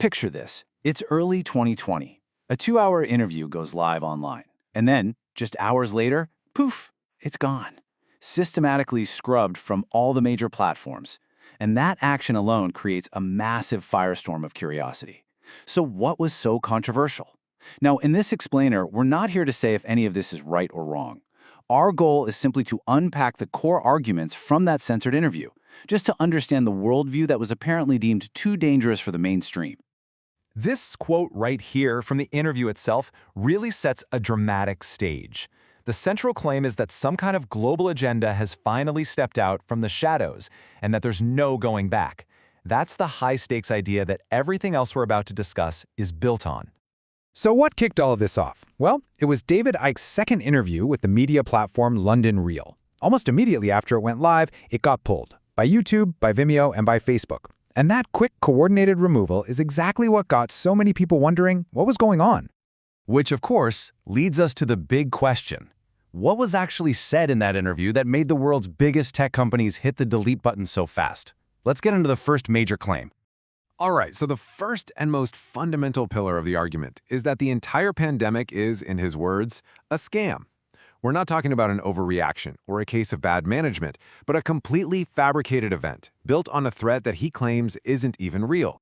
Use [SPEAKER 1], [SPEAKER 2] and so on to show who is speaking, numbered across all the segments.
[SPEAKER 1] picture this. It's early 2020. A 2-hour interview goes live online. And then, just hours later, poof, it's gone. Systematically scrubbed from all the major platforms. And that action alone creates a massive firestorm of curiosity. So what was so controversial? Now, in this explainer, we're not here to say if any of this is right or wrong. Our goal is simply to unpack the core arguments from that censored interview, just to understand the worldview that was apparently deemed too dangerous for the mainstream.
[SPEAKER 2] This quote right here from the interview itself really sets a dramatic stage. The central claim is that some kind of global agenda has finally stepped out from the shadows and that there's no going back. That's the high-stakes idea that everything else we're about to discuss is built on.
[SPEAKER 3] So what kicked all of this off? Well, it was David Icke's second interview with the media platform London Real. Almost immediately after it went live, it got pulled by YouTube, by Vimeo, and by Facebook. And that quick, coordinated removal is exactly what got so many people wondering what was going on.
[SPEAKER 2] Which, of course, leads us to the big question. What was actually said in that interview that made the world's biggest tech companies hit the delete button so fast? Let's get into the first major claim.
[SPEAKER 4] All right, so the first and most fundamental pillar of the argument is that the entire pandemic is, in his words, a scam. We're not talking about an overreaction or a case of bad management, but a completely fabricated event built on a threat that he claims isn't even real.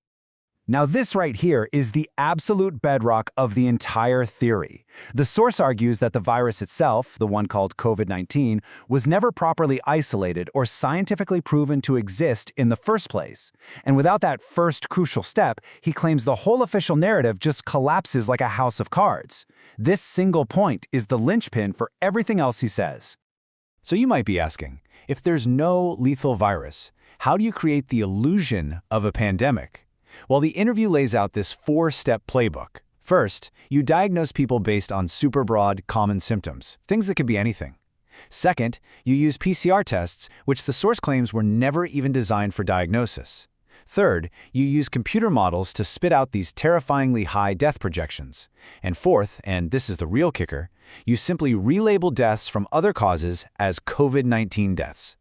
[SPEAKER 1] Now this right here is the absolute bedrock of the entire theory. The source argues that the virus itself, the one called COVID-19, was never properly isolated or scientifically proven to exist in the first place. And without that first crucial step, he claims the whole official narrative just collapses like a house of cards. This single point is the linchpin for everything else he says. So you might be asking, if there's no lethal virus, how do you create the illusion of a pandemic? Well, the interview lays out this 4-step playbook. First, you diagnose people based on super broad, common symptoms, things that could be anything. Second, you use PCR tests, which the source claims were never even designed for diagnosis. Third, you use computer models to spit out these terrifyingly high death projections. And fourth, and this is the real kicker, you simply relabel deaths from other causes as COVID-19 deaths.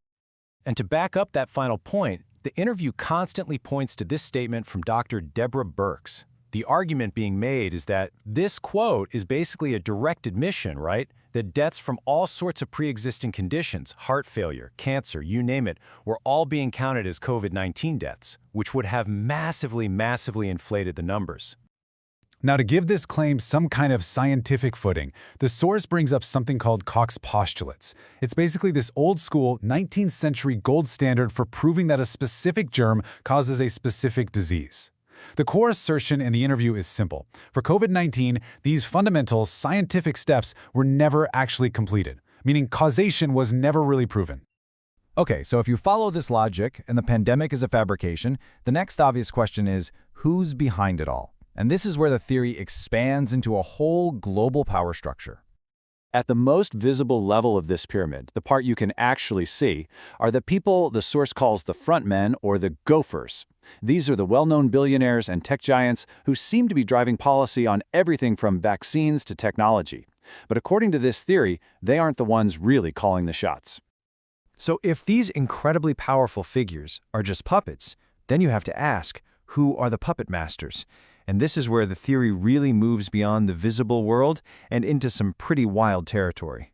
[SPEAKER 5] And to back up that final point, the interview constantly points to this statement from Dr. Deborah Birx. The argument being made is that this quote is basically a direct admission, right? That deaths from all sorts of pre-existing conditions, heart failure, cancer, you name it, were all being counted as COVID-19 deaths, which would have massively inflated the numbers.
[SPEAKER 6] Now, to give this claim some kind of scientific footing, the source brings up something called Koch's postulates. It's basically this old-school 19th century gold standard for proving that a specific germ causes a specific disease. The core assertion in the interview is simple. For COVID-19, these fundamental scientific steps were never actually completed, meaning causation was never really proven.
[SPEAKER 3] Okay, so if you follow this logic and the pandemic is a fabrication, the next obvious question is, who's behind it all? And this is where the theory expands into a whole global power structure.
[SPEAKER 1] At the most visible level of this pyramid, the part you can actually see, are the people the source calls the front men or the gophers. These are the well-known billionaires and tech giants who seem to be driving policy on everything from vaccines to technology. But according to this theory, they aren't the ones really calling the shots.
[SPEAKER 5] So if these incredibly powerful figures are just puppets, then you have to ask, who are the puppet masters? And this is where the theory really moves beyond the visible world and into some pretty wild territory.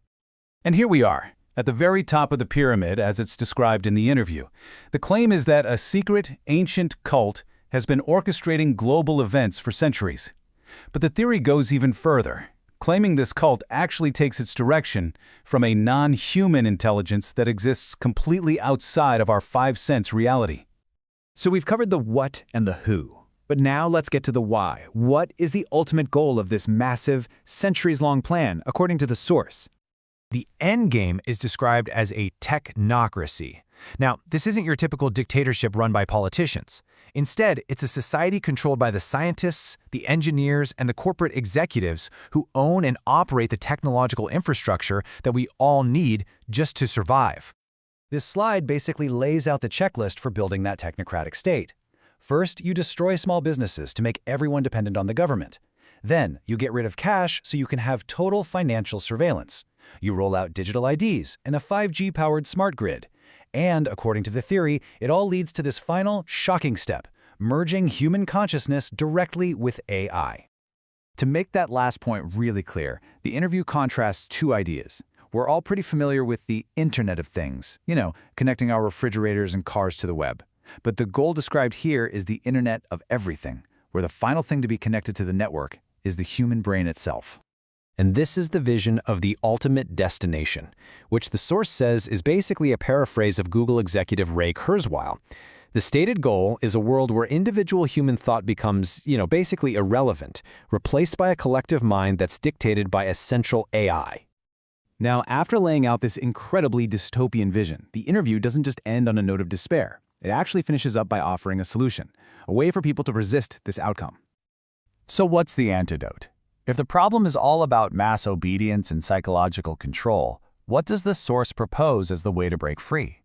[SPEAKER 1] And here we are, at the very top of the pyramid as it's described in the interview. The claim is that a secret, ancient cult has been orchestrating global events for centuries. But the theory goes even further, claiming this cult actually takes its direction from a non-human intelligence that exists completely outside of our 5-sense reality.
[SPEAKER 5] So we've covered the what and the who. But now let's get to the why. What is the ultimate goal of this massive, centuries-long plan, according to the source? The end game is described as a technocracy. Now, this isn't your typical dictatorship run by politicians. Instead, it's a society controlled by the scientists, the engineers, and the corporate executives who own and operate the technological infrastructure that we all need just to survive. This slide basically lays out the checklist for building that technocratic state. First, you destroy small businesses to make everyone dependent on the government. Then, you get rid of cash so you can have total financial surveillance. You roll out digital IDs and a 5G-powered smart grid. And, according to the theory, it all leads to this final, shocking step,
[SPEAKER 1] merging human consciousness directly with AI.
[SPEAKER 5] To make that last point really clear, the interview contrasts two ideas. We're all pretty familiar with the Internet of Things, connecting our refrigerators and cars to the web. But the goal described here is the Internet of Everything, where the final thing to be connected to the network is the human brain itself.
[SPEAKER 2] And this is the vision of the ultimate destination, which the source says is basically a paraphrase of Google executive Ray Kurzweil. The stated goal is a world where individual human thought becomes, basically irrelevant, replaced by a collective mind that's dictated by a central AI.
[SPEAKER 5] Now, after laying out this incredibly dystopian vision, the interview doesn't just end on a note of despair. It actually finishes up by offering a solution, a way for people to resist this outcome.
[SPEAKER 1] So what's the antidote? If the problem is all about mass obedience and psychological control, what does the source propose as the way to break free?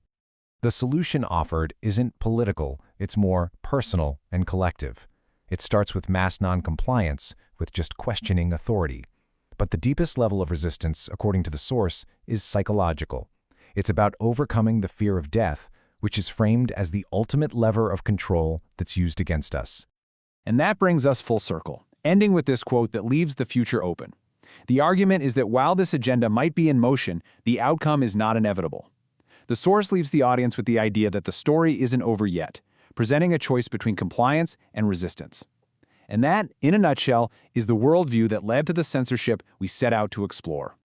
[SPEAKER 3] The solution offered isn't political, it's more personal and collective. It starts with mass noncompliance, with just questioning authority. But the deepest level of resistance, according to the source, is psychological. It's about overcoming the fear of death, which is framed as the ultimate lever of control that's used against us.
[SPEAKER 5] And that brings us full circle, ending with this quote that leaves the future open. The argument is that while this agenda might be in motion, the outcome is not inevitable. The source leaves the audience with the idea that the story isn't over yet, presenting a choice between compliance and resistance. And that, in a nutshell, is the worldview that led to the censorship we set out to explore.